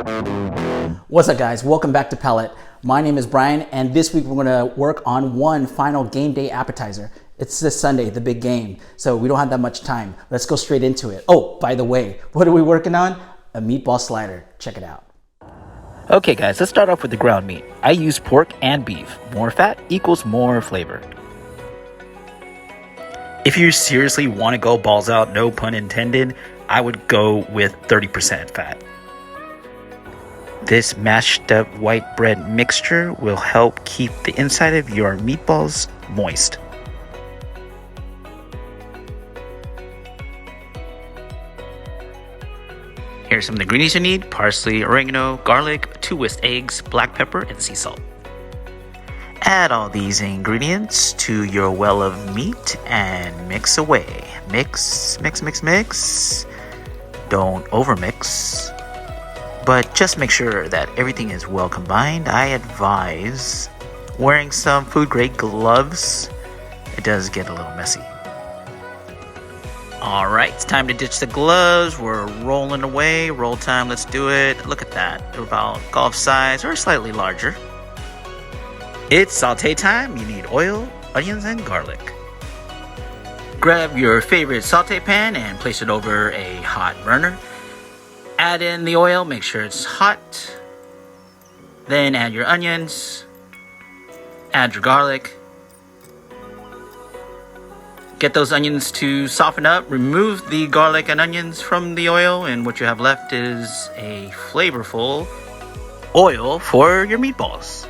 What's up, guys? Welcome back to Palate. My name is Brian, and this week we're gonna work on one final game day appetizer. It's this Sunday, the big game, so we don't have that much time. Let's go straight into it. Oh, by the way, what are we working on? A meatball slider. Check it out. Okay guys, let's start off with the ground meat. I use pork and beef. More fat equals more flavor. If you seriously want to go balls out, no pun intended, I would go with 30% fat. This mashed up white bread mixture will help keep the inside of your meatballs moist. Here's some of the ingredients you need: parsley, oregano, garlic, 2 whisked eggs, black pepper, and sea salt. Add all these ingredients to your well of meat and mix away. Mix, mix, mix, mix. Don't overmix, but just make sure that everything is well combined. I advise wearing some food grade gloves. It does get a little messy. Alright, it's time to ditch the gloves. We're rolling away. Roll time, let's do it. Look at that. They're about golf size or slightly larger. It's saute time. You need oil, onions, and garlic. Grab your favorite saute pan and place it over a hot burner. Add in the oil, make sure it's hot. Then add your onions. Add your garlic. Get those onions to soften up. Remove the garlic and onions from the oil, and what you have left is a flavorful oil for your meatballs.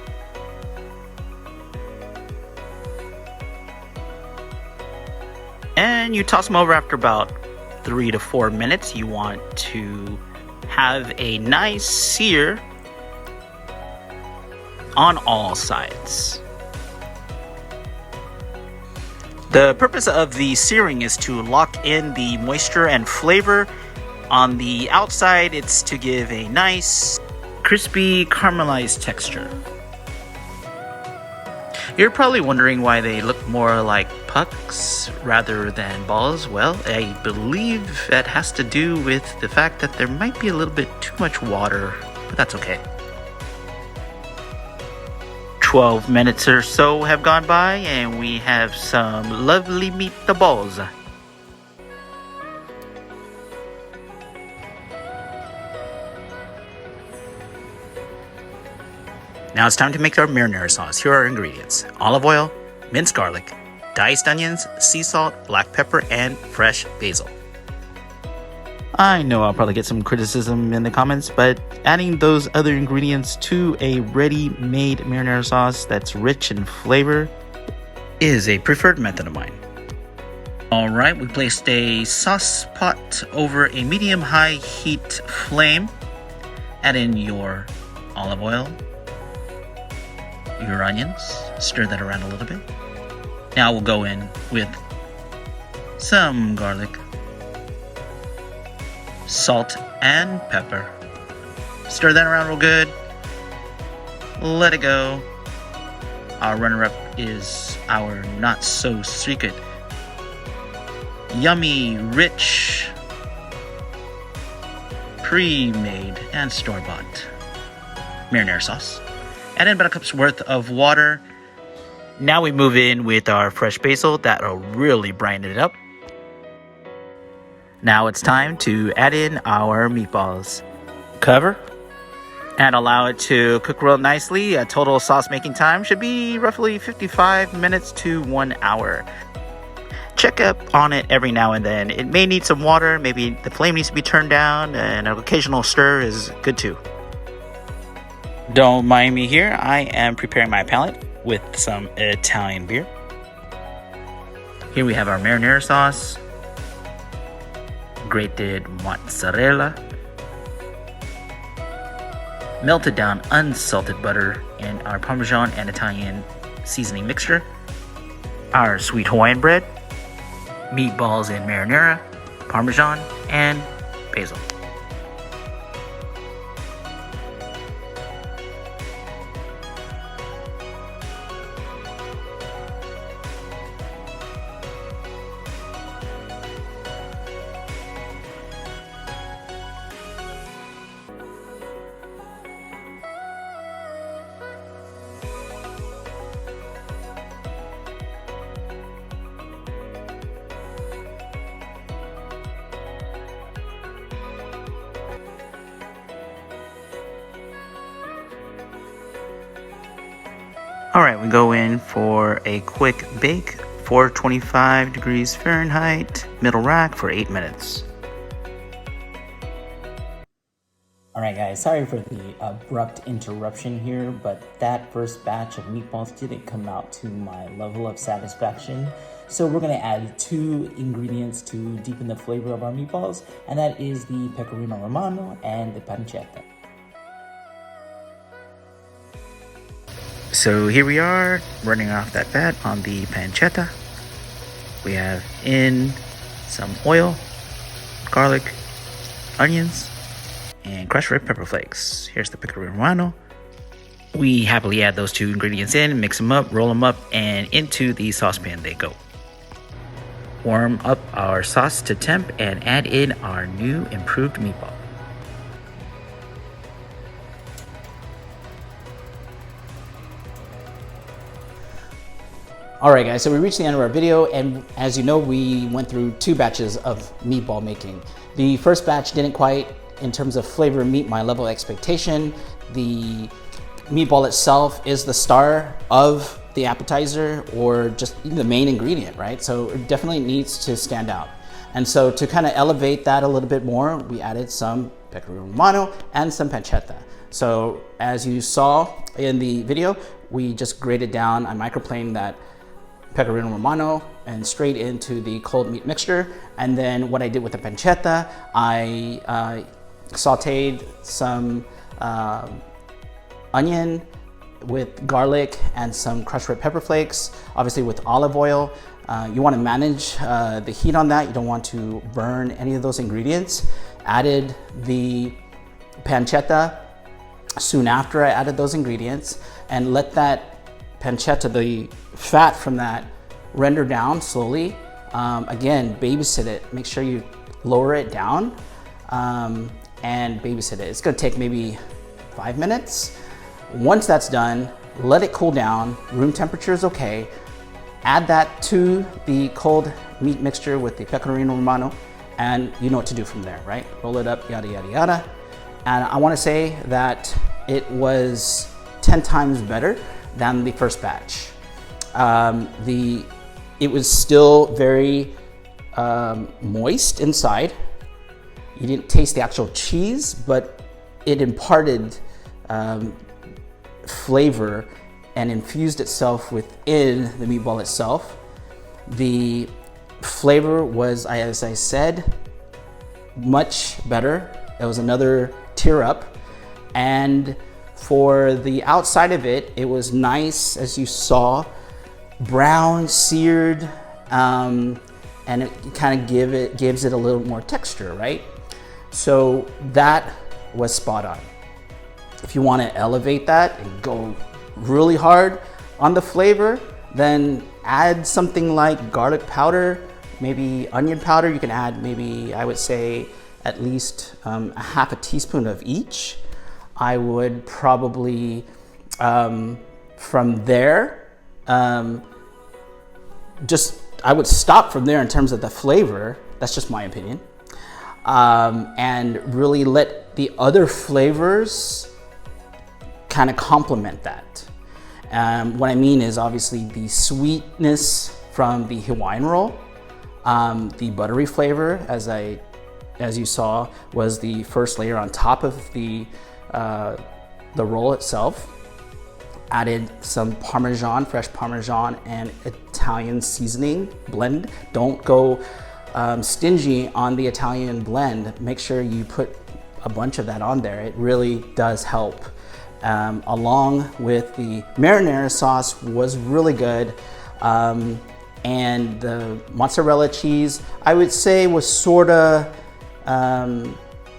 And you toss them over after about 3 to 4 minutes. You want to have a nice sear on all sides. The purpose of the searing is to lock in the moisture and flavor. On the outside, it's to give a nice, crispy, caramelized texture. You're probably wondering why they look more like pucks rather than balls. Well, I believe that has to do with the fact that there might be a little bit too much water, but that's okay. 12 minutes or so have gone by, and we have some lovely meatballs. Now it's time to make our marinara sauce. Here are our ingredients: olive oil, minced garlic, diced onions, sea salt, black pepper, and fresh basil. I know I'll probably get some criticism in the comments, but adding those other ingredients to a ready-made marinara sauce that's rich in flavor is a preferred method of mine. Alright, we placed a sauce pot over a medium-high heat flame. Add in your olive oil, your onions, stir that around a little bit. Now we'll go in with some garlic, salt, and pepper. Stir that around real good. Let it go. Our runner-up is our not-so-secret, yummy, rich, pre-made, and store-bought marinara sauce. Add in about a cup's worth of water. Now we move in with our fresh basil. That'll really brighten it up. Now it's time to add in our meatballs. Cover and allow it to cook real nicely. A total sauce making time should be roughly 55 minutes to 1 hour. Check up on it every now and then. It may need some water, maybe the flame needs to be turned down, and an occasional stir is good too. Don't mind me here, I am preparing my palate with some Italian beer. Here we have our marinara sauce, grated mozzarella, melted down unsalted butter, and our Parmesan and Italian seasoning mixture, our sweet Hawaiian bread, meatballs in marinara, Parmesan, and basil. All right, we go in for a quick bake, 425 degrees Fahrenheit, middle rack for 8 minutes. All right, guys, sorry for the abrupt interruption here, but that first batch of meatballs didn't come out to my level of satisfaction. So we're gonna add 2 ingredients to deepen the flavor of our meatballs, and that is the Pecorino Romano and the Pancetta. So here we are, running off that fat on the pancetta. We have in some oil, garlic, onions, and crushed red pepper flakes. Here's the Pecorino Romano. We happily add those 2 ingredients in, mix them up, roll them up, and into the saucepan they go. Warm up our sauce to temp and add in our new improved meatball. All right, guys, so we reached the end of our video, and as you know, we went through 2 batches of meatball making. The first batch didn't quite, in terms of flavor, meet my level of expectation. The meatball itself is the star of the appetizer, or just the main ingredient, right? So it definitely needs to stand out. And so to kind of elevate that a little bit more, we added some Pecorino Romano and some pancetta. So as you saw in the video, we just grated down, I microplaned that Pecorino Romano and straight into the cold meat mixture. And then what I did with the pancetta, I sauteed some onion with garlic and some crushed red pepper flakes, obviously with olive oil. You want to manage the heat on that. You don't want to burn any of those ingredients. Added the pancetta soon after I added those ingredients, and let that pancetta, the fat from that, render down slowly. Again, babysit it. Make sure you lower it down and babysit it. It's gonna take maybe 5 minutes. Once that's done, let it cool down. Room temperature is okay. Add that to the cold meat mixture with the Pecorino Romano, and you know what to do from there, right? Roll it up, yada, yada, yada. And I wanna say that it was 10 times better than the first batch. It was still very moist inside. You didn't taste the actual cheese, but it imparted flavor and infused itself within the meatball itself. The flavor was, as I said, much better. It was another tier up. And for the outside of it, it was nice, as you saw, brown, seared, and it kind of gives it a little more texture, right? So that was spot on. If you want to elevate that and go really hard on the flavor, then add something like garlic powder, maybe onion powder. You can add maybe, I would say, at least a half a teaspoon of each. I would probably, from there, I would stop from there in terms of the flavor. That's just my opinion. And really let the other flavors kind of complement that. What I mean is obviously the sweetness from the Hawaiian roll, the buttery flavor, as you saw, was the first layer on top of the roll itself. Added some Parmesan, fresh Parmesan, and Italian seasoning blend. Don't go stingy on the Italian blend. Make sure you put a bunch of that on there. It really does help. Along with the marinara sauce was really good. And the mozzarella cheese, I would say, was sorta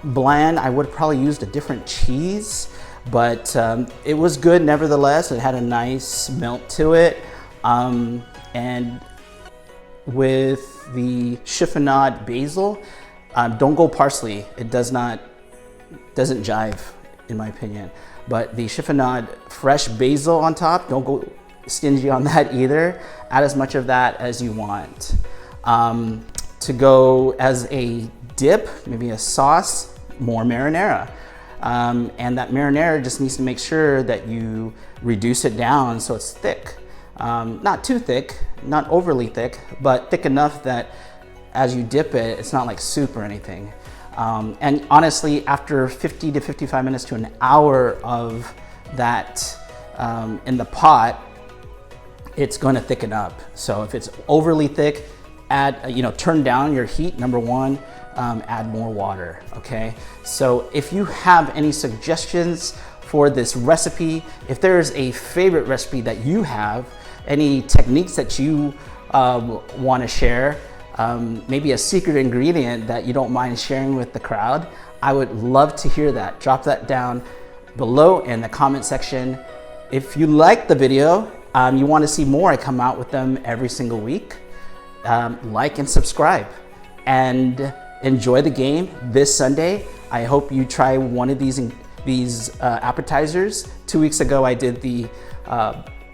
bland. I would have probably used a different cheese, but it was good nevertheless. It had a nice melt to it. And with the chiffonade basil, don't go parsley. It doesn't jive, in my opinion. But the chiffonade fresh basil on top, don't go stingy on that either. Add as much of that as you want. To go as a dip, maybe a sauce, more marinara. And that marinara just needs to make sure that you reduce it down so it's thick. Not too thick, not overly thick, but thick enough that as you dip it, it's not like soup or anything. And honestly, after 50 to 55 minutes to an hour of that in the pot, it's going to thicken up. So if it's overly thick, add, turn down your heat, number one, add more water, okay? So if you have any suggestions for this recipe, if there's a favorite recipe that you have, any techniques that you want to share, maybe a secret ingredient that you don't mind sharing with the crowd, I would love to hear that. Drop that down below in the comment section. If you like the video, you want to see more, I come out with them every single week, like and subscribe. And enjoy the game this Sunday. I hope you try one of these appetizers. 2 weeks ago, I did the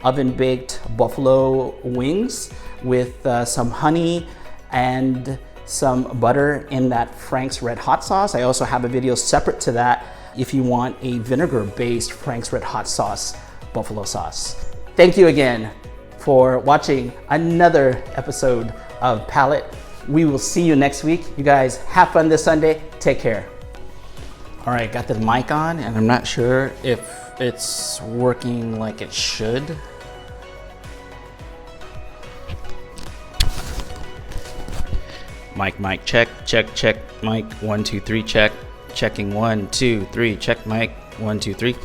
oven-baked buffalo wings with some honey and some butter in that Frank's Red Hot sauce. I also have a video separate to that if you want a vinegar-based Frank's Red Hot sauce, buffalo sauce. Thank you again for watching another episode of Palate. We will see you next week. You guys have fun this Sunday. Take care. All right, got the mic on and I'm not sure if it's working like it should. Mic, check, mic, 1, 2, 3, check. Checking 1, 2, 3, check mic, 1, 2, 3.